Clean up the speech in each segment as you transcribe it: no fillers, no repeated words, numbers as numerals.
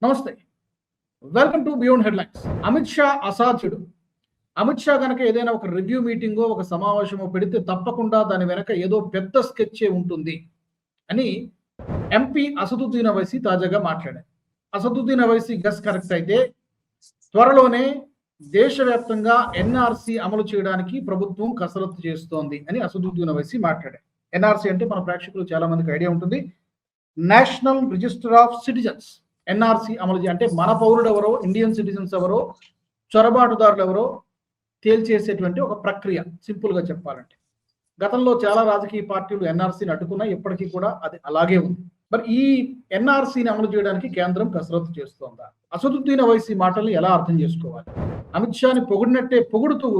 నమస్తే. Welcome to beyond headlines. Amit Shah అసాధ్యుడు. అమిత్ షా గనక ఏదైనా ఒక రివ్యూ మీటింగో, ఒక సమావేశమో పెడితే తప్పకుండా దాని వెనక ఏదో పెద్ద స్కెచ్చే ఉంటుంది అని ఎంపీ అసదుద్దీన్ ఓవైసీ తాజాగా మాట్లాడారు. అసదుద్దీన్ ఓవైసీ గెస్ కరెక్ట్ అయితే త్వరలోనే దేశవ్యాప్తంగా ఎన్ఆర్‌సీ అమలు చేయడానికి ప్రభుత్వం కసరత్తు చేస్తోంది అని అసదుద్దీన్ ఓవైసీ మాట్లాడారు. ఎన్ఆర్‌సీ అంటే మన ప్రేక్షకులు చాలా మందికి ఐడియా ఉంటుంది. National register of citizens. NRC అమలు అంటే మన పౌరుడు ఎవరో, ఇండియన్ సిటిజన్స్ ఎవరో, చొరబాటుదారులు ఎవరో తేల్చేసేటువంటి ఒక ప్రక్రియ, సింపుల్గా చెప్పాలంటే. గతంలో చాలా రాజకీయ పార్టీలు ఎన్ఆర్‌సీని అడ్డుకున్నాయి, ఇప్పటికీ కూడా అది అలాగే ఉంది. మరి ఈ ఎన్ఆర్‌సీని అమలు చేయడానికి కేంద్రం కసరత్తు చేస్తోందా? అసదుద్దీన్ ఓవైసీ మాటల్ని ఎలా అర్థం చేసుకోవాలి? అమిత్ షాని పొగిడినట్టే పొగుడుతూ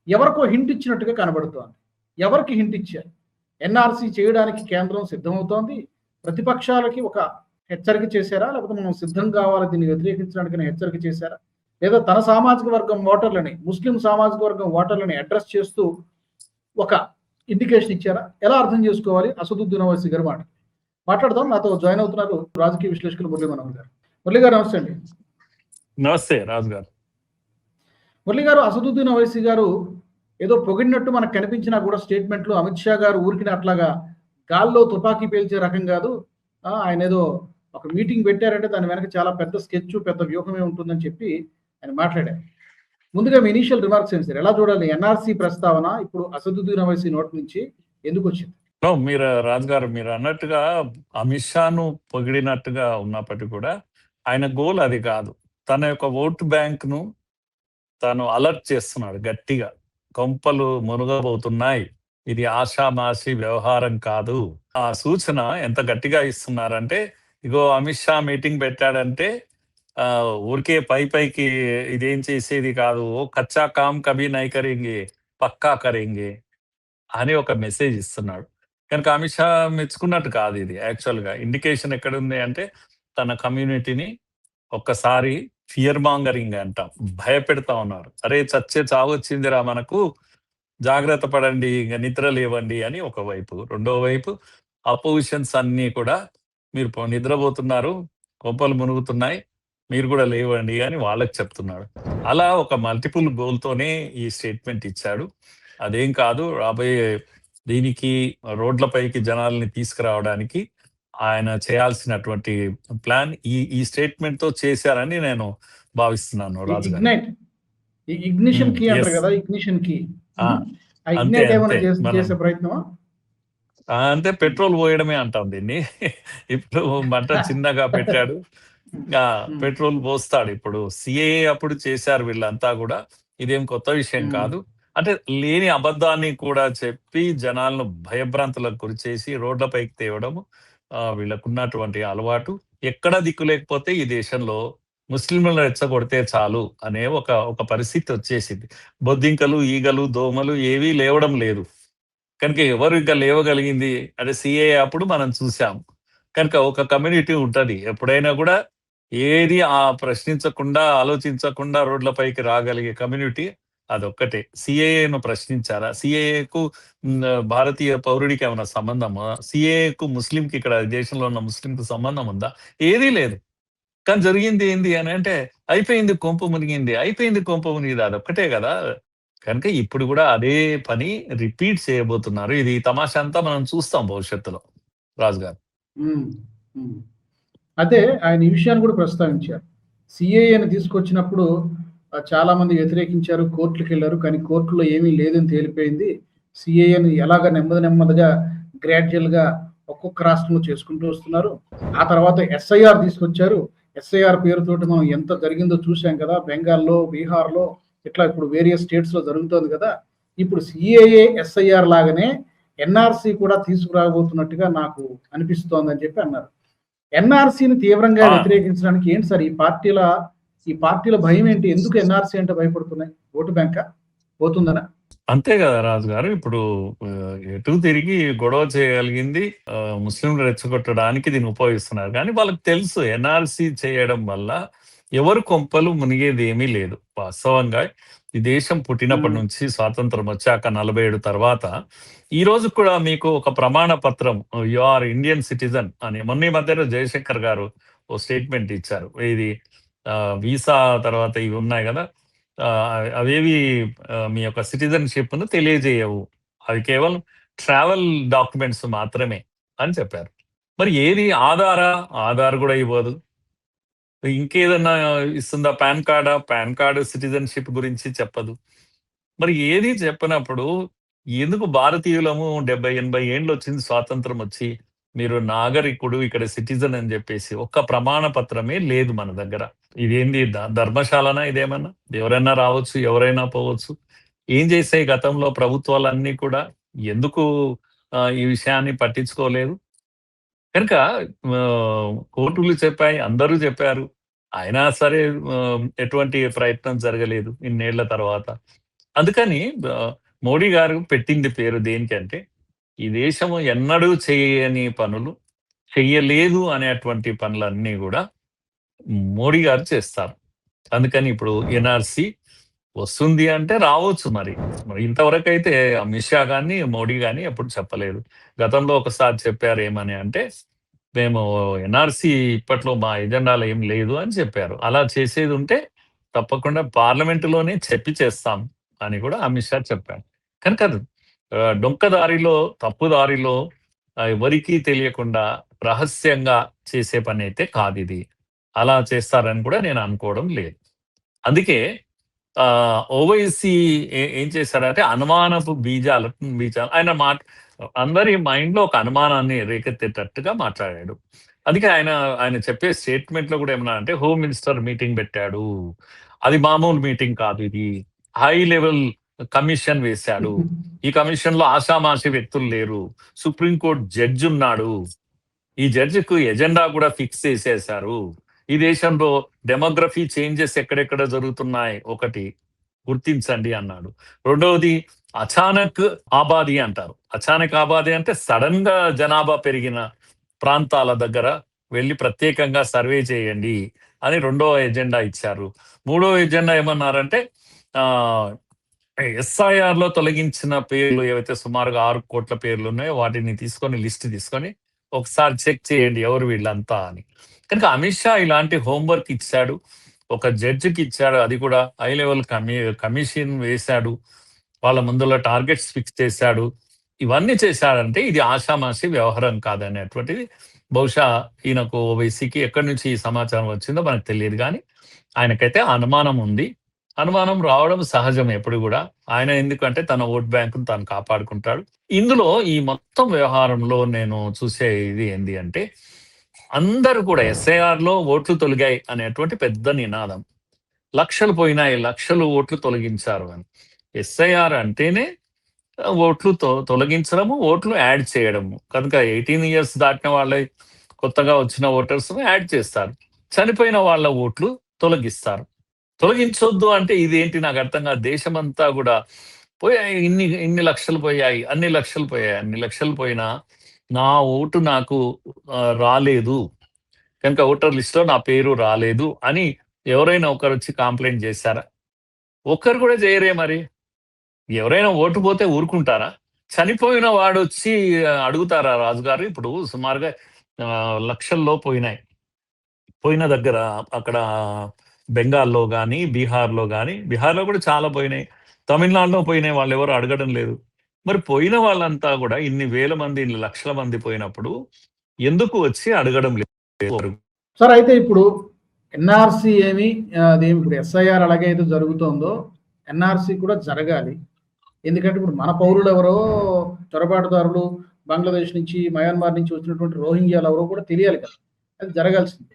ఎవరికో హింట్ ఇచ్చినట్టుగా కనబడుతోంది. ఎవరికి హింట్ ఇచ్చారు? ఎన్ఆర్‌సీ చేయడానికి కేంద్రం సిద్ధమవుతోంది. ప్రతిపక్షాలకి ఒక హెచ్చరిక చేశారా? లేకపోతే మనం సిద్ధం కావాలి దీన్ని వ్యతిరేకించడానికి హెచ్చరిక చేశారా? లేదా తన సామాజిక వర్గం ఓటర్లని, ముస్లిం సామాజిక వర్గం ఓటర్లని అడ్రస్ చేస్తూ ఒక ఇండికేషన్ ఇచ్చారా? ఎలా అర్థం చేసుకోవాలి అసదుద్దీన్ ఓవైసీ గారు మాట్లాడదాం. నాతో జాయిన్ అవుతున్నారు రాజకీయ విశ్లేషకులు మురళీ మనోహర్ గారు. మురళీ గారు నమస్తే అండి. నమస్తే రాజు గారు. మురళీ గారు, అసదుద్దీన్ ఓవైసీ గారు ఏదో పొగిడినట్టు మనకు కనిపించినా కూడా స్టేట్మెంట్లు అమిత్ షా గారు ఊరికి అట్లాగా గాల్లో తుపాకీ పేల్చే రకం కాదు. ఆయన ఏదో ఒక మీటింగ్ పెట్టారంటే దాని వెనక చాలా పెద్ద స్కెచ్, పెద్ద వ్యూహమే ఉంటుందని చెప్పి ఆయన మాట్లాడారు. ముందుగా మీ ఇనీషియల్ రిమార్క్స్ ఏంటి సార్? ఎలా చూడాలి ఎన్ఆర్‌సీ ప్రస్తావన ఇప్పుడు అసదుద్దీన్ ఓవైసీ నోటి నుంచి ఎందుకు వచ్చింది? మీరు రాజుగారు మీరు అన్నట్టుగా అమిత్ షాను పొగిడినట్టుగా ఉన్నప్పటికీ కూడా ఆయన గోల్ అది కాదు. తన యొక్క ఓటు బ్యాంక్ ను తాను అలర్ట్ చేస్తున్నాడు గట్టిగా. కొంపలు మునుగబోతున్నాయి, ఇది ఆషామాషి వ్యవహారం కాదు. ఆ సూచన ఎంత గట్టిగా ఇస్తున్నారంటే, ఇగో అమిత్ షా మీటింగ్ పెట్టాడంటే ఊరికే పైకి ఇదేం చేసేది కాదు, కచ్చా కామ్ కభీ నై కరేంగే పక్కా కరేంగే అని ఒక మెసేజ్ ఇస్తున్నాడు. కనుక అమిత్ షా మెచ్చుకున్నట్టు కాదు ఇది. యాక్చువల్గా ఇండికేషన్ ఎక్కడుంది అంటే, తన కమ్యూనిటీని ఒక్కసారి ఫియర్ మాంగరింగ్ అంటాం, భయపెడతా ఉన్నారు. అరే చచ్చే చావు వచ్చిందిరా మనకు, జాగ్రత్త పడండి, ఇంకా నిద్ర లేవండి అని ఒకవైపు. రెండో వైపు అపోజిషన్స్ అన్నీ కూడా మీరు నిద్రపోతున్నారు, కొంపలు మునుగుతున్నాయి, మీరు కూడా లేవండి అని వాళ్ళకి చెప్తున్నాడు. అలా ఒక మల్టిపుల్ గోల్తోనే ఈ స్టేట్మెంట్ ఇచ్చాడు. అదేం కాదు, రాబోయే దీనికి రోడ్లపైకి జనాల్ని తీసుకురావడానికి ఆయన చేయాల్సినటువంటి ప్లాన్ ఈ స్టేట్మెంట్ తో చేశారని నేను భావిస్తున్నాను. రాజు గారు, ఇగ్నిషన్ కీ అంటారు కదా, ఇగ్నిషన్ కీ చేసే ప్రయత్నమా? అంటే పెట్రోల్ పోయడమే అంటాం దీన్ని. ఇప్పుడు మంట చిన్నగా పెట్టాడు, పెట్రోల్ పోస్తాడు. ఇప్పుడు సిఏఏ అప్పుడు చేశారు వీళ్ళంతా కూడా, ఇదేం కొత్త విషయం కాదు. అంటే లేని అబద్ధాన్ని కూడా చెప్పి జనాలను భయభ్రాంతులకు గురి చేసి రోడ్లపైకి తేవడం వీళ్ళకున్నటువంటి అలవాటు. ఎక్కడ దిక్కు లేకపోతే ఈ దేశంలో ముస్లింలను రెచ్చగొడితే చాలు అనే ఒక పరిస్థితి వచ్చేసింది. బొద్దింకలు, ఈగలు, దోమలు ఏవీ లేవడం లేదు. కనుక ఎవరు ఇంకా లేవగలిగింది అదే సిఏ అప్పుడు మనం చూసాం. కనుక ఒక కమ్యూనిటీ ఉంటది ఎప్పుడైనా కూడా, ఏది ప్రశ్నించకుండా ఆలోచించకుండా రోడ్లపైకి రాగలిగే కమ్యూనిటీ అదొక్కటే. సిఏఏను ప్రశ్నించారా? సిఏఏకు భారతీయ పౌరుడికి ఏమైనా సంబంధమా? సిఏఏకు ముస్లింకి, ఇక్కడ దేశంలో ఉన్న ముస్లింకి సంబంధం ఉందా? ఏదీ లేదు. కానీ జరిగింది ఏంది అని అంటే, అయిపోయింది కొంప మునిగింది, అయిపోయింది కొంప మునిగింది, అదొక్కటే కదా. కనుక ఇప్పుడు కూడా అదే పని రిపీట్ చేయబోతున్నారు. ఇది తమాషా అంతా మనం చూస్తాం భవిష్యత్తులో. రాజు గారు, అదే ఆయన ఈ విషయాన్ని కూడా ప్రస్తావించారు. సిఏఏని తీసుకొచ్చినప్పుడు చాలా మంది వ్యతిరేకించారు, కోర్టులకు వెళ్ళారు, కానీ కోర్టులో ఏమీ లేదని తేలిపోయింది. సిఏఏని ఎలాగ నెమ్మదిగా గ్రాడ్యువల్ గా ఒక్కొక్క రాష్ట్రంలో చేసుకుంటూ వస్తున్నారు. ఆ తర్వాత ఎస్ఐఆర్ తీసుకొచ్చారు. ఎస్ఐఆర్ పేరుతోటి మనం ఎంత జరిగిందో చూసాం కదా, బెంగాల్లో, బీహార్లో, ఇట్లా ఇప్పుడు వేరియస్ స్టేట్స్ లో జరుగుతోంది కదా. ఇప్పుడు సిఏఏ ఎస్ఐఆర్ లాగానే ఎన్ఆర్సీ కూడా తీసుకురాబోతున్నట్టుగా నాకు అనిపిస్తోంది అని చెప్పి అన్నారు. ఎన్ఆర్సీని తీవ్రంగా వ్యతిరేకించడానికి ఏంటి సార్ ఈ పార్టీల భయం ఏంటి? ఎందుకు ఎన్ఆర్సీ అంటే భయపడుతున్నాయి? ఓటు బ్యాంకా పోతుందనా? అంతే కదా రాజు గారు. ఇప్పుడు ఎటు తిరిగి గొడవ చేయగలిగింది ముస్లింలు రెచ్చగొట్టడానికి దీన్ని ఉపయోగిస్తున్నారు. కానీ వాళ్ళకి తెలుసు ఎన్ఆర్సీ చేయడం వల్ల ఎవరు కొంపలు మునిగేది ఏమీ లేదు. వాస్తవంగా ఈ దేశం పుట్టినప్పటి నుంచి, స్వాతంత్రం వచ్చాక 47 తర్వాత ఈ రోజు కూడా మీకు ఒక ప్రమాణ పత్రం, యు ఆర్ ఇండియన్ సిటిజన్ అని మొన్న మధ్యలో జయశంకర్ గారు ఓ స్టేట్మెంట్ ఇచ్చారు. ఇది వీసా తర్వాత ఇవి ఉన్నాయి కదా, అవేవి మీ యొక్క సిటిజన్షిప్ను తెలియజేయవు, అవి కేవలం ట్రావెల్ డాక్యుమెంట్స్ మాత్రమే అని చెప్పారు. మరి ఏది ఆధార్ కూడా ఇవ్వదు. ఇంకేదన్నా ఇస్తుందా? పాన్ కార్డు సిటిజన్షిప్ గురించి చెప్పదు. మరి ఏది చెప్పనప్పుడు ఎందుకు భారతీయులము 70-80 ఏండ్లు వచ్చింది స్వాతంత్రం వచ్చి, మీరు నాగరికుడు ఇక్కడ సిటిజన్ అని చెప్పేసి ఒక్క ప్రమాణ పత్రమే లేదు మన దగ్గర. ఇదేంది ధర్మశాలనా ఇదేమన్నా? ఎవరైనా రావచ్చు, ఎవరైనా పోవచ్చు. ఏం చేసాయి గతంలో ప్రభుత్వాలన్నీ కూడా? ఎందుకు ఈ విషయాన్ని పట్టించుకోలేదు? కనుక కోర్టులు చెప్పాయి, అందరూ చెప్పారు. అయినా సరే ఎటువంటి ప్రయత్నం జరగలేదు ఇన్నేళ్ల తర్వాత. అందుకని మోడీ గారు పెట్టింది పేరు దేనికంటే, ఈ దేశము ఎన్నడూ చేయని పనులు, చెయ్యలేదు అనేటువంటి పనులన్నీ కూడా మోడీ గారు చేస్తారు. అందుకని ఇప్పుడు ఎన్ఆర్సి వస్తుంది అంటే రావచ్చు. మరి ఇంతవరకు అయితే అమిత్ షా గాని, మోడీ గాని ఎప్పుడు చెప్పలేదు. గతంలో ఒకసారి చెప్పారు ఏమని అంటే, మేము ఎన్ఆర్సి ఇప్పట్లో మా ఎజెండాలో ఏం లేదు అని చెప్పారు. అలా చేసేది ఉంటే తప్పకుండా పార్లమెంటులోనే చెప్పి చేస్తాం అని కూడా అమిత్ షా చెప్పారు. కనుక డొంకదారిలో, తప్పుదారిలో ఎవరికీ తెలియకుండా రహస్యంగా చేసే పని అయితే కాదు ఇది. అలా చేస్తారని కూడా నేను అనుకోవడం లేదు. అందుకే ఓవైసీ ఏం చేశారంటే అనుమానపు బీజాలు ఆయన అందరి మైండ్ లో ఒక అనుమానాన్ని రేకెత్తేటట్టుగా మాట్లాడాడు. అందుకే ఆయన చెప్పే స్టేట్మెంట్ లో కూడా ఏమన్నా అంటే, హోమ్ మినిస్టర్ మీటింగ్ పెట్టాడు, అది మామూలు మీటింగ్ కాదు, ఇది హై లెవెల్ కమిషన్ వేశాడు, ఈ కమిషన్ లో ఆషామాషి వ్యక్తులు లేరు, సుప్రీంకోర్టు జడ్జి ఉన్నాడు, ఈ జడ్జికు ఎజెండా కూడా ఫిక్స్ చేసేశారు, ఈ దేశంలో డెమోగ్రఫీ చేంజెస్ ఎక్కడెక్కడ జరుగుతున్నాయి ఒకటి గుర్తించండి అన్నాడు. రెండవది అచానక్ ఆబాది అంటారు. అచానక్ ఆబాది అంటే సడన్ గా జనాభా పెరిగిన ప్రాంతాల దగ్గర వెళ్ళి ప్రత్యేకంగా సర్వే చేయండి అని రెండో ఎజెండా ఇచ్చారు. మూడో ఎజెండా ఏమన్నారంటే, ఎస్ఐఆర్ లో తొలగించిన పేర్లు ఏవైతే సుమారుగా 6 కోట్ల పేర్లు ఉన్నాయో వాటిని తీసుకొని లిస్ట్ తీసుకొని ఒకసారి చెక్ చేయండి ఎవరు వీళ్ళంతా అని. కనుక అమిత్ షా ఇలాంటి హోంవర్క్ ఇచ్చాడు, ఒక జడ్జికి ఇచ్చాడు, అది కూడా హై లెవెల్ కమిషన్ వేశాడు, వాళ్ళ ముందులో టార్గెట్స్ ఫిక్స్ చేశాడు. ఇవన్నీ చేశాడంటే ఇది ఆషామాషి వ్యవహారం కాదనేటువంటిది బహుశా ఈయనకు ఓవైసీకి ఎక్కడి నుంచి ఈ సమాచారం వచ్చిందో మనకు తెలియదు, కానీ ఆయనకైతే అనుమానం ఉంది. అనుమానం రావడం సహజం ఎప్పుడు కూడా. ఆయన ఎందుకంటే తన ఓట్ బ్యాంకును తాను కాపాడుకుంటాడు. ఇందులో ఈ మొత్తం వ్యవహారంలో నేను చూసే ఇది ఏంది అంటే, అందరూ కూడా ఎస్ఐఆర్ లో ఓట్లు తొలగాయి అనేటువంటి పెద్ద నినాదం, లక్షలు పోయినాయి, లక్షలు ఓట్లు తొలగించారు అని. ఎస్ఐఆర్ అంటేనే ఓట్లు తొలగించడము, ఓట్లు యాడ్ చేయడము. కనుక 18 years దాటిన వాళ్ళ కొత్తగా వచ్చిన ఓటర్స్ యాడ్ చేస్తారు, చనిపోయిన వాళ్ళ ఓట్లు తొలగిస్తారు. తొలగించొద్దు అంటే ఇదేంటి నాకు అర్థం కాదు. దేశమంతా కూడా పోయాయి, ఇన్ని లక్షలు పోయాయి, అన్ని లక్షలు పోయాయి, అన్ని లక్షలు పోయినా నా ఓటు నాకు రాలేదు, కనుక ఓటర్ లిస్ట్ లో నా పేరు రాలేదు అని ఎవరైనా ఒకరు వచ్చి కంప్లైంట్ చేశారా? ఒక్కరు కూడా చేయరే. మరి ఎవరైనా ఓటు పోతే ఊరుకుంటారా? చనిపోయిన వాడు వచ్చి అడుగుతారా రాజుగారు? ఇప్పుడు సుమారుగా లక్షల్లో పోయినాయి. పోయిన దగ్గర అక్కడ బెంగాల్లో కానీ, బీహార్లో కానీ, బీహార్లో కూడా చాలా పోయినాయి, తమిళనాడులో పోయినాయి, వాళ్ళు ఎవరు అడగడం లేదు. మరి పోయిన వాళ్ళంతా కూడా ఇన్ని వేల మంది, ఇన్ని లక్షల మంది పోయినప్పుడు ఎందుకు వచ్చి అడగడం లేదు? సార్ అయితే ఇప్పుడు ఎన్ఆర్సి ఏమి అదేమి ఇప్పుడు ఎస్ఐఆర్ అలాగే అయితే జరుగుతుందో ఎన్ఆర్సి కూడా జరగాలి. ఎందుకంటే ఇప్పుడు మన పౌరులు ఎవరో, చొరబాటుదారులు బంగ్లాదేశ్ నుంచి, మయన్మార్ నుంచి వచ్చినటువంటి రోహింగ్యాలు ఎవరో కూడా తెలియాలి కదా, అది జరగాల్సింది.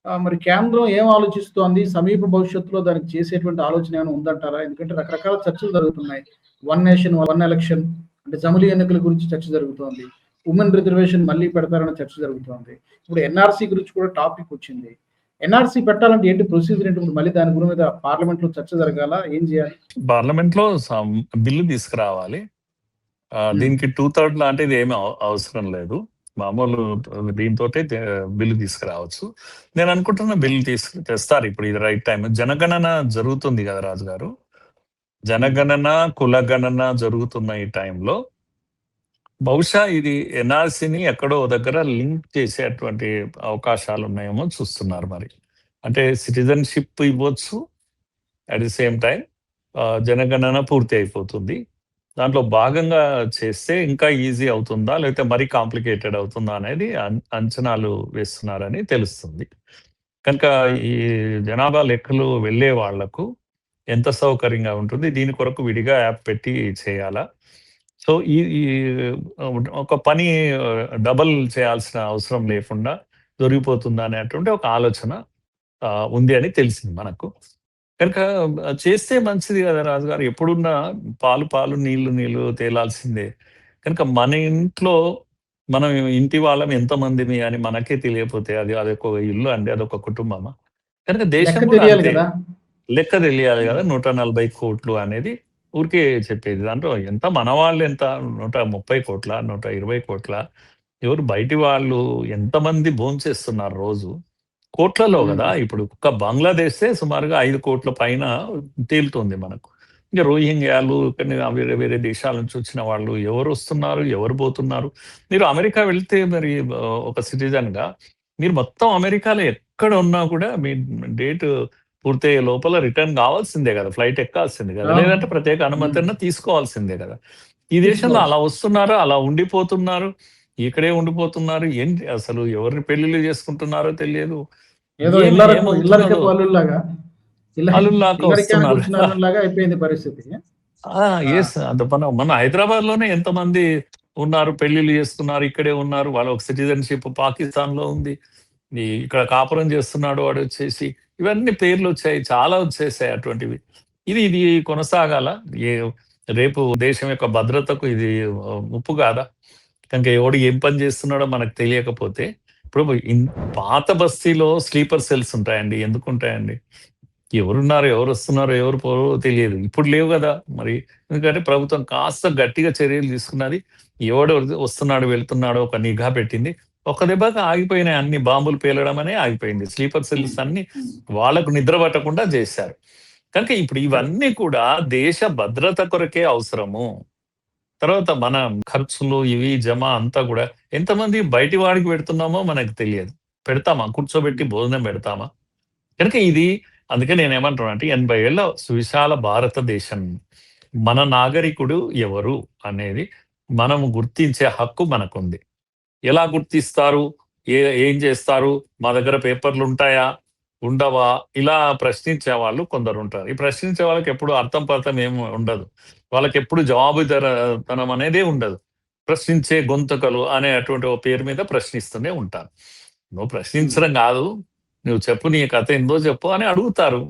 మరి కేంద్రం ఏం ఆలోచిస్తోంది? సమీప భవిష్యత్తులో దానికి చేసేటువంటి ఆలోచన ఏమైనా ఉందంటారా? ఎందుకంటే రకరకాల చర్చలు జరుగుతున్నాయి. 1 నేషన్ 1 ఎలక్షన్ అంటే జమిలీ ఎన్నికల గురించి చర్చ జరుగుతోంది, ఉమెన్ రిజర్వేషన్ మళ్ళీ పెడతారన్న చర్చ జరుగుతోంది, ఇప్పుడు ఎన్ఆర్సి గురించి కూడా టాపిక్ వచ్చింది. ఎన్ఆర్సి పెట్టాలంటే ఏంటి ప్రొసీజర్ ఏంటి? మళ్ళీ దాని గురి మీద పార్లమెంట్ లో చర్చ జరగాల, ఏం చేయాలి? పార్లమెంట్ లో బిల్లు తీసుకురావాలి. దీనికి 2/3 లాంటిది ఏమీ అవసరం లేదు, మామూలు దీంతో బిల్లు తీసుకురావచ్చు. నేను అనుకుంటున్న బిల్లు తెస్తారు. ఇప్పుడు ఇది రైట్ టైం. జనగణన జరుగుతుంది కదా రాజు గారు, జనగణన కులగణన జరుగుతున్న ఈ టైంలో బహుశా ఇది ఎన్ఆర్సీని ఎక్కడో దగ్గర లింక్ చేసేటువంటి అవకాశాలు ఉన్నాయేమో చూస్తున్నారు మరి. అంటే సిటిజన్‌షిప్ ఇవ్వచ్చు. అట్ ది సేమ్ టైమ్ జనగణన పూర్తి అయిపోతుంది. దాంట్లో భాగంగా చేస్తే ఇంకా ఈజీ అవుతుందా? లేకపోతే మరీ కాంప్లికేటెడ్ అవుతుందా? అనేది అంచనాలు వేస్తున్నారని తెలుస్తుంది. కనుక ఈ జనాభా లెక్కలు వెళ్ళే వాళ్లకు ఎంత సౌకర్యంగా ఉంటుంది? దీని కొరకు విడిగా యాప్ పెట్టి చేయాలా? సో, ఈ ఈ ఒక పని డబుల్ చేయాల్సిన అవసరం లేకుండా దొరికిపోతుందా అనేటువంటి ఒక ఆలోచన ఉంది అని తెలిసింది మనకు. కనుక చేస్తే మంచిది కదా రాజుగారు. ఎప్పుడున్నా పాలు పాలు, నీళ్లు నీళ్లు తేలాల్సిందే. కనుక మన ఇంట్లో మనం ఇంటి వాళ్ళం ఎంతమందిమి అని మనకే తెలియకపోతే అదొక ఇల్లు అండి. అదొక కుటుంబమా? కనుక దేశం లెక్క కూడా తెలియాలి అంతే. కదా. లెక్క తెలియాలి కదా. 140,00,00,000 అనేది ఊరికే చెప్పేది. దాంట్లో ఎంత మన వాళ్ళు ఎంత 130,00,00,000, 120,00,00,000 ఎవరు బయటి వాళ్ళు ఎంతమంది భోంచేస్తున్నారు రోజు? కోట్లలో హ్మ్. గదా! ఇప్పుడు ఒక్క బంగ్లాదేశే సుమారుగా 5,00,00,000 పైన తేలుతోంది మనకు. ఇంక రోహింగ్యాలు కొన్ని వేరే వేరే దేశాల నుంచి వచ్చిన వాళ్ళు ఎవరొస్తున్నారు? ఎవరు పోతున్నారు? మీరు అమెరికా వెళ్తే మరి ఒక సిటిజన్‌గా మీరు మొత్తం అమెరికాలో ఎక్కడ ఉన్నా కూడా మీ డేట్ పూర్తయ్యే లోపల రిటర్న్ కావాల్సిందే గదా! ఫ్లైట్ ఎక్కాల్సిందే గదా! అవును. లేదంటే ప్రత్యేక హ్మ్. అనుమతన్నా తీసుకోవాల్సిందే గదా! ఈ దేశంలో తీసుకోవాలి. అలా వస్తున్నారు, అలా ఉండిపోతున్నారు. ఇక్కడే ఉండిపోతున్నారు. ఏంటి అసలు ఎవరిని పెళ్లిళ్లు చేసుకుంటున్నారో తెలియదు. ఏదో ఏమవుతున్నదో ఇల్లరికపు అల్లుల్లాగా అల్లుల్లాగా ఇల్లరికానికి వస్తున్నారు. వచ్చిన అల్లుల్లాగా అయిపోయింది పరిస్థితి. ఆ! ఆ! యెస్. అంత మన హైదరాబాద్‌లోనే ఎంతమంది ఉన్నారు, పెళ్లిళ్లు చేసుకున్నారు, ఇక్కడే ఉన్నారు. వాళ్ళ ఒక సిటిజన్‌షిప్ పాకిస్తాన్‌లో ఉంది. ఇక్కడ కాపురం చేస్తున్నాడు వాడొచ్చేసి. ఇవన్నీ పేర్లొచ్చాయి. చాలా వచ్చేసాయి అటువంటివి. ఇది కొనసాగాల. ఏ రేపు దేశం యొక్క భద్రతకు ఇది ముప్పు కాదా? కనుక ఎవడు ఏం పని చేస్తున్నాడో మనకు తెలియకపోతే ఇప్పుడు పాత బస్తీలో స్లీపర్ సెల్స్ ఉంటాయండి. ఎందుకుంటాయండి? ఎవరున్నారు, ఎవరొస్తున్నారో, ఎవరు పోరో తెలియదు. ఇప్పుడు లేవు గదా! మరి. ఎందుకంటే ప్రభుత్వం కాస్త గట్టిగా చర్యలు తీసుకున్నది. ఎవడు వస్తున్నాడు, వెళ్తున్నాడో ఒక నిఘా పెట్టింది. ఒక్క దెబ్బకి ఆగిపోయినాయి అన్ని బాంబులు పేలడం అనే ఆగిపోయింది. స్లీపర్ హ్మ్. సెల్స్ అన్నీ హ్మ్. వాళ్ళకు నిద్ర పట్టకుండా జేశారు. కనుక ఇప్పుడు కరెక్ట్. ఇవన్నీ కూడా దేశ భద్రత కొరకే అవసరము. తర్వాత మన ఖర్చులు ఇవి జమ అంతా గూడా ఎంతమంది బయటి వాడికి పెడుతున్నామో మనకు తెలియదు. పెడతామా? కూర్చోబెట్టి హ్మ్. భోజనం పెడతామా? కనుక ఇది అందుకే నేనేమంటున్నానంటే 80 ఏళ్ల సువిశాల భారతదేశం. మన నాగరికుడు ఎవరు అనేది మనము గుర్తించే హక్కు మనకుంది. ఎలా గుర్తిస్తారు? ఏం చేస్తారు? మా దగ్గర పేపర్‌లుంటాయా? ఉండవా? ఇలా ప్రశ్నించే వాళ్ళు కొందరుంటారు. ఈ ప్రశ్నించే వాళ్ళకి ఎప్పుడు అర్థం పర్థం ఏమి ఉండదు. వాళ్ళకెప్పుడు జవాబుదారీతనం అనేదే ఉండదు. ప్రశ్నించే గొంతుకలు అనేటువంటి ఓ పేరు మీద ప్రశ్నిస్తూనే ఉంటారు. నువ్వు హ్మ్. ప్రశ్నించడం గాదు. నువ్వు చెప్పు నీ కథ ఏందో చెప్పు అని అడుగుతారు.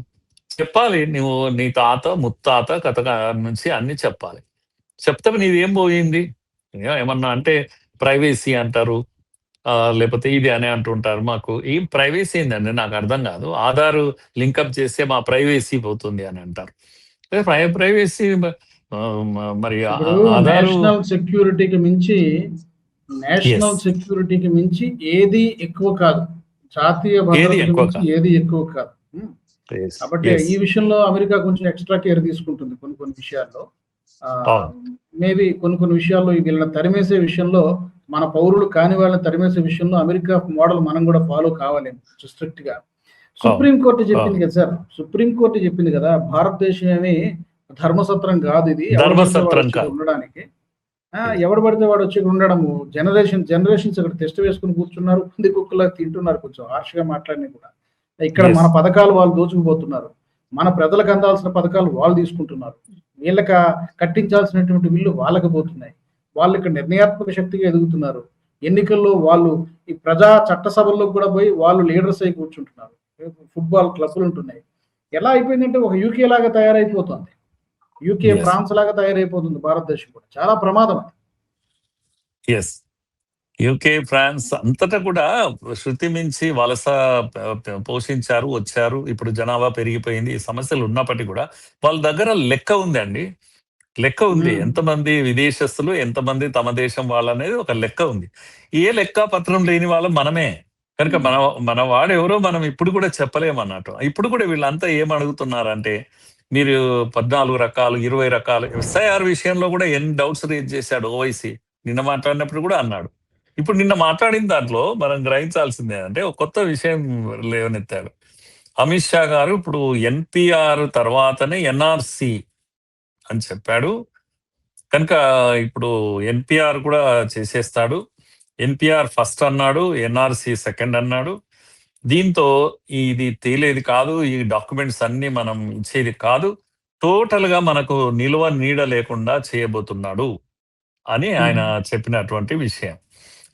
చెప్పాలి. నువ్వు నీ తాత, ముత్తాత కథ నుంచి అన్నీ చెప్పాలి. చెప్తే నీదేం పోయింది? ఏమన్నా అంటే ప్రైవసీ అంటారు. లేపోతే ఇది అని అంటుంటారు. మాకు ఏం ప్రైవసీ ఏందండి నాకర్థం గాదు. ఆధార్ లింకప్ చేస్తే మా ప్రైవసీ పోతుంది అని అంటారు. ప్రైవసీ మరి ఇప్పుడు ఆధారు యెస్. నేషనల్ సెక్యూరిటీకి మించి ఏది ఎక్కువ కాదు. జాతీయ ఏది భద్రతకు ఎక్కువ మించి కాదు. ఏది ఎక్కువ కాదు. హ్మ్. యెస్. కాబట్టి యెస్. ఈ విషయంలో అమెరికా కొంచెం ఎక్స్‌ట్రా కేర్ తీసుకుంటుంది కొన్ని కొన్ని విషయాల్లో. ఆహ్, అవును. మేబీ కొన్ని కొన్ని విషయాల్లో వీళ్ళని తరిమేసే విషయంలో మన పౌరులు కాని వాళ్ళని తరిమేసే విషయంలో అమెరికా మోడల్ మనం కూడా ఫాలో కావాలేమో కొంచెం స్ట్రిక్ట్‌గా. అవును. సుప్రీం కోర్ట్ చెప్పింది అవును. కదా సార్! సుప్రీం కోర్ట్ చెప్పింది కదా! భారతదేశం ఏమి ధర్మసత్రం గాదిది. ఎవడు పడితే వాడు ధర్మసత్రం వచ్చి ఇక్కడ కాదు. ఉండడానికి. యెస్. ఎవడు పడితే వాడు వచ్చి ఇక్కడ ఉండడము. జనరేషన్స్ ఇక్కడ టెస్ట్ వేసుకొని కూర్చున్నారు. పంది కుక్కలా తింటున్నారు కొంచెం హార్ష్‌గా మాట్లాడినా కూడా. ఇక్కడ మన యెస్. పథకాలు వాళ్ళు దోచుకుపోతున్నారు. మన ప్రజలకు అందాల్సిన పథకాలు వాళ్ళు తీసుకుంటున్నారు. వీళ్ళకి కట్టించాల్సినటువంటి బిల్లు వాళ్ళకి పోతున్నాయి. వాళ్ళు ఇక్కడ నిర్ణయాత్మక శక్తిగా ఎదుగుతున్నారు. ఎన్నికల్లో వాళ్ళు ఈ ప్రజా చట్టసభల్లోకి కూడా పోయి వాళ్ళు లీడర్స్ అయి కూర్చుంటున్నారు. ఫుట్బాల్ క్లబ్‌లు ఉంటున్నాయి. ఎలా అయిపోయిందంటే ఒక యూకే లాగా తయారైపోతోంది. UK, yes. ఫ్రాన్స్ లాగా తయారైపోతుంది భారతదేశం కూడా. చాలా ప్రమాదం అది. యెస్. యూకే, ఫ్రాన్స్ అంతటా కూడా శృతి మించి వలస పోషించారు, వచ్చారు. ఇప్పుడు జనాభా పెరిగిపోయింది. ఈ సమస్యలు ఉన్నప్పటికీ కూడా వాళ్ళ దగ్గర లెక్క ఉందండి. లెక్క ఉంది. హ్మ్. ఎంతమంది విదేశస్తులు, ఎంతమంది తమ దేశం వాళ్ళనేది ఒక లెక్క ఉంది. ఏ లెక్క పత్రం లేని వాళ్ళం మనమే. కనుక హ్మ్. మన వాడెవరో మనం ఇప్పుడు కూడా చెప్పలేమన్నట్టు. ఇప్పుడు కూడా వీళ్ళంతా ఏమడుగుతున్నారంటే, మీరు 14 రకాలు, 20 రకాలు ఎస్ఐఆర్ విషయంలో కూడా ఎన్ని డౌట్స్ రేజ్ చేశాడు ఓవైసీ. నిన్న మాట్లాడినప్పుడు కూడా అన్నాడు. ఇప్పుడు నిన్న మాట్లాడిన దాంట్లో మనం గ్రహించాల్సింది ఏంటంటే ఒక కొత్త విషయం లేవనెత్తాడు. అమిత్ షా గారు ఇప్పుడు ఎన్పిఆర్ తర్వాతనే ఎన్ఆర్సి అని చెప్పాడు. కనుక ఇప్పుడు ఎన్పిఆర్ కూడా చేసేస్తాడు. ఎన్పిఆర్ ఫస్ట్ అన్నాడు, ఎన్ఆర్సి సెకండ్ అన్నాడు. దీంతో ఇది తేలేది కాదు, ఈ డాక్యుమెంట్స్ అన్ని మనం ఇచ్చేది కాదు, టోటల్ గా మనకు నిలువ నీడ లేకుండా చేయబోతున్నాడు అని ఆయన చెప్పినటువంటి విషయం.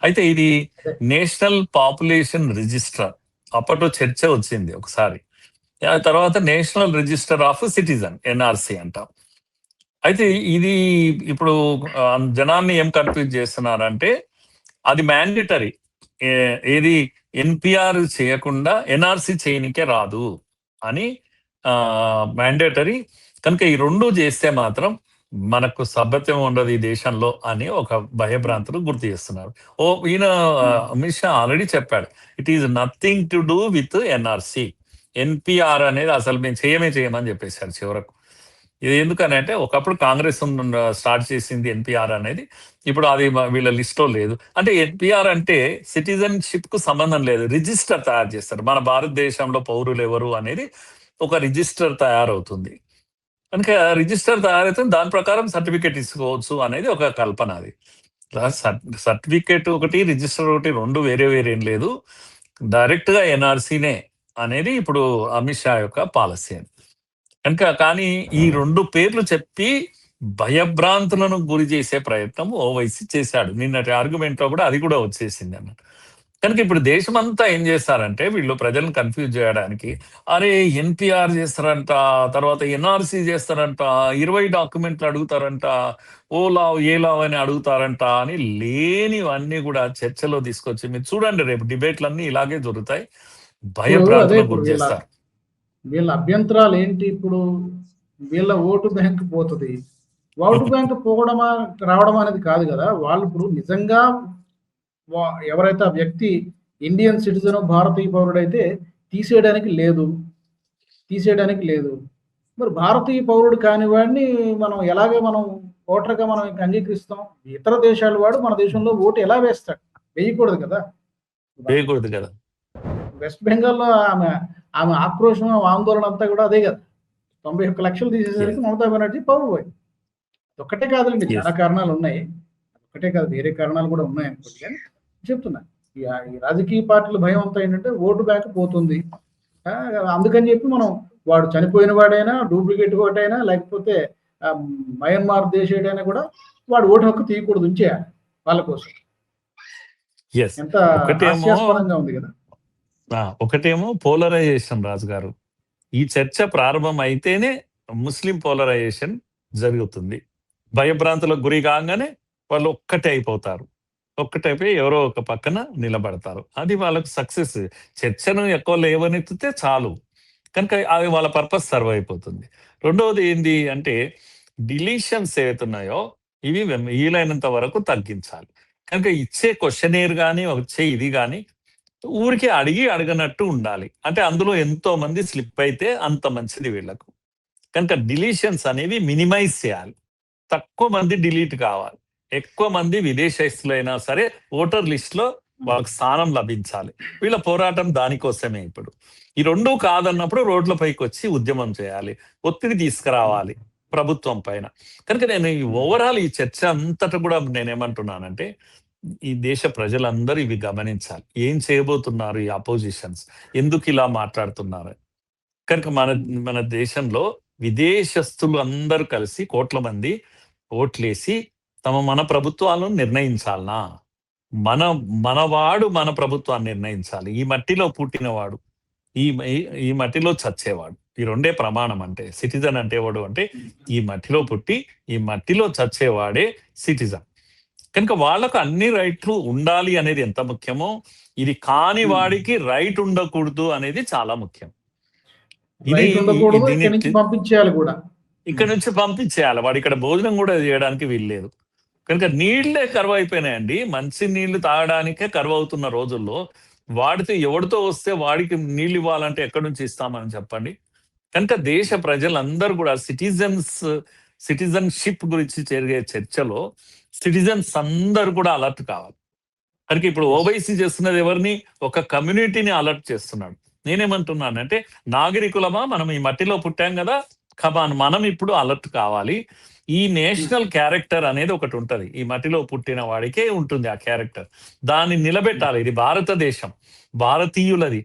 అయితే ఇది నేషనల్ పాపులేషన్ రిజిస్టర్ అప్పట్లో చర్చ వచ్చింది ఒకసారి. ఆ తర్వాత national register of citizen NRC అంటాం. అయితే ఇది ఇప్పుడు జనాన్ని ఏం కన్ఫ్యూజ్ చేస్తున్నారంటే అది మ్యాండేటరీ, ఏది ఎన్పిఆర్ చేయకుండా ఎన్ఆర్సి చేయనికే రాదు అని మ్యాండేటరీ. కనుక ఈ రెండు చేస్తే మాత్రం మనకు సభ్యత్వం ఉండదు ఈ దేశంలో అని ఒక భయభ్రాంతులు గుర్తు చేస్తున్నారు. ఈయన అమిత్ షా ఆల్రెడీ చెప్పాడు, it is nothing to do with NRC. NPR అనేది అసలు మేము చేయమని చెప్పేశారు చివరకు. ఇది ఎందుకని అంటే ఒకప్పుడు కాంగ్రెస్ స్టార్ట్ చేసింది ఎన్పిఆర్ అనేది, ఇప్పుడు అది వీళ్ళ లిస్ట్ లో లేదు. అంటే ఎన్పిఆర్ అంటే సిటిజన్షిప్ కు సంబంధం లేదు, రిజిస్టర్ తయారు చేస్తారు. మన భారతదేశంలో పౌరులు ఎవరు అనేది ఒక రిజిస్టర్ తయారవుతుంది. కనుక రిజిస్టర్ తయారైతే దాని ప్రకారం సర్టిఫికేట్ ఇసుకోవచ్చు అనేది ఒక కల్పన. అది సర్టిఫికేట్ ఒకటి, రిజిస్టర్ ఒకటి, రెండు వేరే ఏం లేదు, డైరెక్ట్ గా ఎన్ఆర్సీనే అనేది ఇప్పుడు అమిత్ షా యొక్క పాలసీ. కనుక కానీ ఈ రెండు పేర్లు చెప్పి భయభ్రాంతులను గురి చేసే ప్రయత్నం ఓవైసీ చేశాడు. నిన్నటి ఆర్గ్యుమెంట్ లో కూడా అది కూడా వచ్చేసింది అన్నట్టు. కనుక ఇప్పుడు దేశమంతా ఏం చేస్తారంటే వీళ్ళు ప్రజలను కన్ఫ్యూజ్ చేయడానికి, అరే ఎన్పిఆర్ చేస్తారంట, తర్వాత ఎన్ఆర్సి చేస్తారంట, 20 డాక్యుమెంట్లు అడుగుతారంట, ఓ లావ్ ఏ లావ్ అని అడుగుతారంట అని లేనివన్నీ కూడా చర్చలో తీసుకొచ్చి మీరు చూడండి, రేపు డిబేట్లన్నీ ఇలాగే జరుగుతాయి, భయభ్రాంతులకు గురి చేస్తారు. వీళ్ళ అభ్యంతరాలు ఏంటి? ఇప్పుడు వీళ్ళ ఓటు బ్యాంక్ పోతుంది. ఓటు బ్యాంక్ పోవడమా రావడం అనేది కాదు కదా. వాళ్ళు ఇప్పుడు నిజంగా ఎవరైతే ఆ వ్యక్తి ఇండియన్ సిటిజన్, భారతీయ పౌరుడైతే తీసేయడానికి లేదు. మరి భారతీయ పౌరుడు కాని వాడిని మనం మనం ఓటర్గా మనం అంగీకరిస్తాం? ఇతర దేశాల వాడు మన దేశంలో ఓటు ఎలా వేస్తాడు? వేయకూడదు కదా. వెస్ట్ బెంగాల్లో ఆమె ఆక్రోషం, ఆందోళన అంతా కూడా అదే కదా. 91 లక్షలు తీసేసరికి మమతా బెనర్జీ పవర్ పోయింది. ఒక్కటే కాదులేండి, చాలా కారణాలు ఉన్నాయి. ఒక్కటే కాదు, వేరే కారణాలు కూడా ఉన్నాయి అనుకోండి. కానీ చెప్తున్నా, ఈ రాజకీయ పార్టీల భయం అంతా ఏంటంటే ఓటు బ్యాంక్ పోతుంది. అందుకని చెప్పి మనం వాడు చనిపోయిన వాడైనా, డూప్లికేట్ ఓటైనా, లేకపోతే మయన్మార్ దేశీయుడైనా కూడా వాడు ఓటు హక్కు తీయకూడదు, ఉంచేయాలి వాళ్ళ కోసం. ఎంత హాస్యాస్పదంగా ఉంది కదా. ఒకటేమో పోలరైజేషన్ రాజు గారు, ఈ చర్చ ప్రారంభం అయితేనే ముస్లిం పోలరైజేషన్ జరుగుతుంది. భయభ్రాంతులకు గురి కాగానే వాళ్ళు ఒక్కటే అయిపోతారు, ఒక్కటైపోయి ఎవరో ఒక పక్కన నిలబడతారు. అది వాళ్ళకు సక్సెస్. చర్చను ఎక్కువ లేవనెత్తితే చాలు, కనుక అది వాళ్ళ పర్పస్ సర్వ్ అయిపోతుంది. రెండవది ఏంది అంటే డిలీషన్స్ ఏవైతున్నాయో ఇవి వీలైనంత వరకు తగ్గించాలి. కనుక ఇచ్చే క్వశ్చనేర్ కానీ వచ్చే ఇది కానీ ఊరికే అడగనట్టు ఉండాలి. అంటే అందులో ఎంతో మంది స్లిప్ అయితే అంత మంచిది వీళ్ళకు. కనుక డిలీషన్స్ అనేవి మినిమైజ్ చేయాలి, తక్కువ మంది డిలీట్ కావాలి, ఎక్కువ మంది విదేశస్తులైనా సరే ఓటర్ లిస్ట్ లో వాళ్ళకి స్థానం లభించాలి. వీళ్ళ పోరాటం దానికోసమే. ఇప్పుడు ఈ రెండూ కాదన్నప్పుడు రోడ్లపైకి వచ్చి ఉద్యమం చేయాలి, ఒత్తిడి తీసుకురావాలి ప్రభుత్వం పైన. కనుక నేను ఈ ఓవరాల్ ఈ చర్చ అంతటా కూడా నేనేమంటున్నానంటే ఈ దేశ ప్రజలందరూ ఇవి గమనించాలి. ఏం చేయబోతున్నారు ఈ అపోజిషన్స్, ఎందుకు ఇలా మాట్లాడుతున్నారు? కనుక మన దేశంలో విదేశస్తులు అందరూ కలిసి కోట్ల మంది ఓట్లేసి మన ప్రభుత్వాలను నిర్ణయించాలనా? మనవాడు మన ప్రభుత్వాన్ని నిర్ణయించాలి. ఈ మట్టిలో పుట్టినవాడు, ఈ మట్టిలో చచ్చేవాడు, ఈ రెండే ప్రమాణం. అంటే సిటిజన్ అంటే వాడు అంటే ఈ మట్టిలో పుట్టి ఈ మట్టిలో చచ్చేవాడే సిటిజన్. కనుక వాళ్ళకు అన్ని రైట్లు ఉండాలి అనేది ఎంత ముఖ్యమో, ఇది కాని వాడికి రైట్ ఉండకూడదు అనేది చాలా ముఖ్యం. పంపించేయాలి కూడా, ఇక్కడ నుంచి పంపించేయాలి. వాడు ఇక్కడ భోజనం కూడా చేయడానికి వీల్లేదు. కనుక నీళ్లే కరువు అయిపోయినాయండి. మంచి నీళ్లు తాగడానికే కరువు అవుతున్న రోజుల్లో వాడితో ఎవరితో వస్తే వాడికి నీళ్ళు ఇవ్వాలంటే ఎక్కడి నుంచి ఇస్తామని చెప్పండి. కనుక దేశ ప్రజలందరూ కూడా సిటిజన్షిప్ గురించి జరిగే చర్చలో సిటిజన్స్ అందరు కూడా అలర్ట్ కావాలి. కనుక ఇప్పుడు ఓవైసీ చేస్తున్నది ఎవరిని? ఒక కమ్యూనిటీని అలర్ట్ చేస్తున్నాడు. నేనేమంటున్నానంటే నాగరికులమా, మనం ఈ మట్టిలో పుట్టాం కదా, కమాన్ మనం ఇప్పుడు అలర్ట్ కావాలి. ఈ నేషనల్ క్యారెక్టర్ అనేది ఒకటి ఉంటది. ఈ మట్టిలో పుట్టిన వాడికే ఉంటుంది ఆ క్యారెక్టర్. దాన్ని నిలబెట్టాలి. ఇది భారతదేశం, భారతీయులది,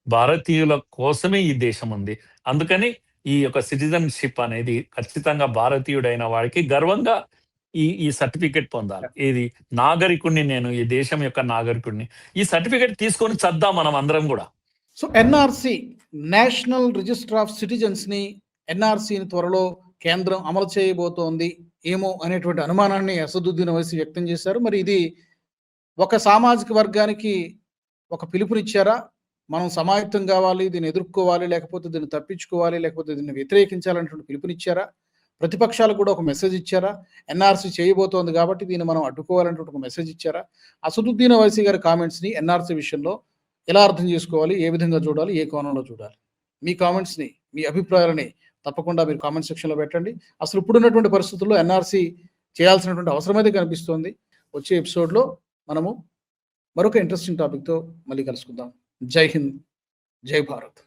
భారతీయుల కోసమే ఈ దేశం ఉంది. అందుకని ఈ యొక్క సిటిజన్షిప్ అనేది ఖచ్చితంగా భారతీయుడైన వాడికి గర్వంగా ఈ సర్టిఫికెట్ పొందాలి. ఇది నాగరికుడిని, నేను ఈ దేశం యొక్క నాగరికుడిని. ఈ సర్టిఫికెట్ తీసుకొని చద్దాం మనం అందరం కూడా. So NRC, national register of citizens ని, ఎన్ఆర్సిని త్వరలో కేంద్రం అమలు చేయబోతోంది ఏమో అనేటువంటి అనుమానాన్ని అసదుద్దీన్ ఓవైసీ వ్యక్తం చేశారు. మరి ఇది ఒక సామాజిక వర్గానికి ఒక పిలుపునిచ్చారా? మనం సమాయత్తం కావాలి, దీన్ని ఎదుర్కోవాలి, లేకపోతే దీన్ని తప్పించుకోవాలి, లేకపోతే దీన్ని వ్యతిరేకించాలనేటువంటి పిలుపునిచ్చారా? ప్రతిపక్షాలకు కూడా ఒక మెసేజ్ ఇచ్చారా? ఎన్ఆర్సీ చేయబోతోంది కాబట్టి దీన్ని మనం అడ్డుకోవాలనేటువంటి ఒక మెసేజ్ ఇచ్చారా? అసదుద్దీన్ ఓవైసీ గారి కామెంట్స్ని ఎన్ఆర్సీ విషయంలో ఎలా అర్థం చేసుకోవాలి, ఏ విధంగా చూడాలి, ఏ కోణంలో చూడాలి? మీ కామెంట్స్ని, మీ అభిప్రాయాలని తప్పకుండా మీరు కామెంట్ సెక్షన్లో పెట్టండి. అసలు ఇప్పుడున్నటువంటి పరిస్థితుల్లో ఎన్ఆర్సీ చేయాల్సినటువంటి అవసరం అయితే కనిపిస్తోంది. వచ్చే ఎపిసోడ్లో మనము మరొక ఇంట్రెస్టింగ్ టాపిక్తో మళ్ళీ కలుసుకుందాం. జై హింద్, జై భారత్.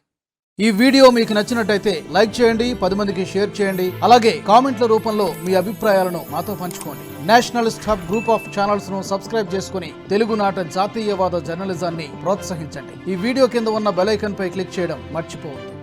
ఈ వీడియో మీకు నచ్చినట్టయితే లైక్ చేయండి, 10 మందికి షేర్ చేయండి. అలాగే కామెంట్ల రూపంలో మీ అభిప్రాయాలను మాతో పంచుకోండి. Nationalist hub group of channels ను సబ్స్క్రైబ్ చేసుకుని తెలుగునాట జాతీయవాద జర్నలిజాన్ని ప్రోత్సహించండి. ఈ వీడియో కింద ఉన్న బెల్ ఐకాన్ పై క్లిక్ చేయడం మర్చిపోవద్దు.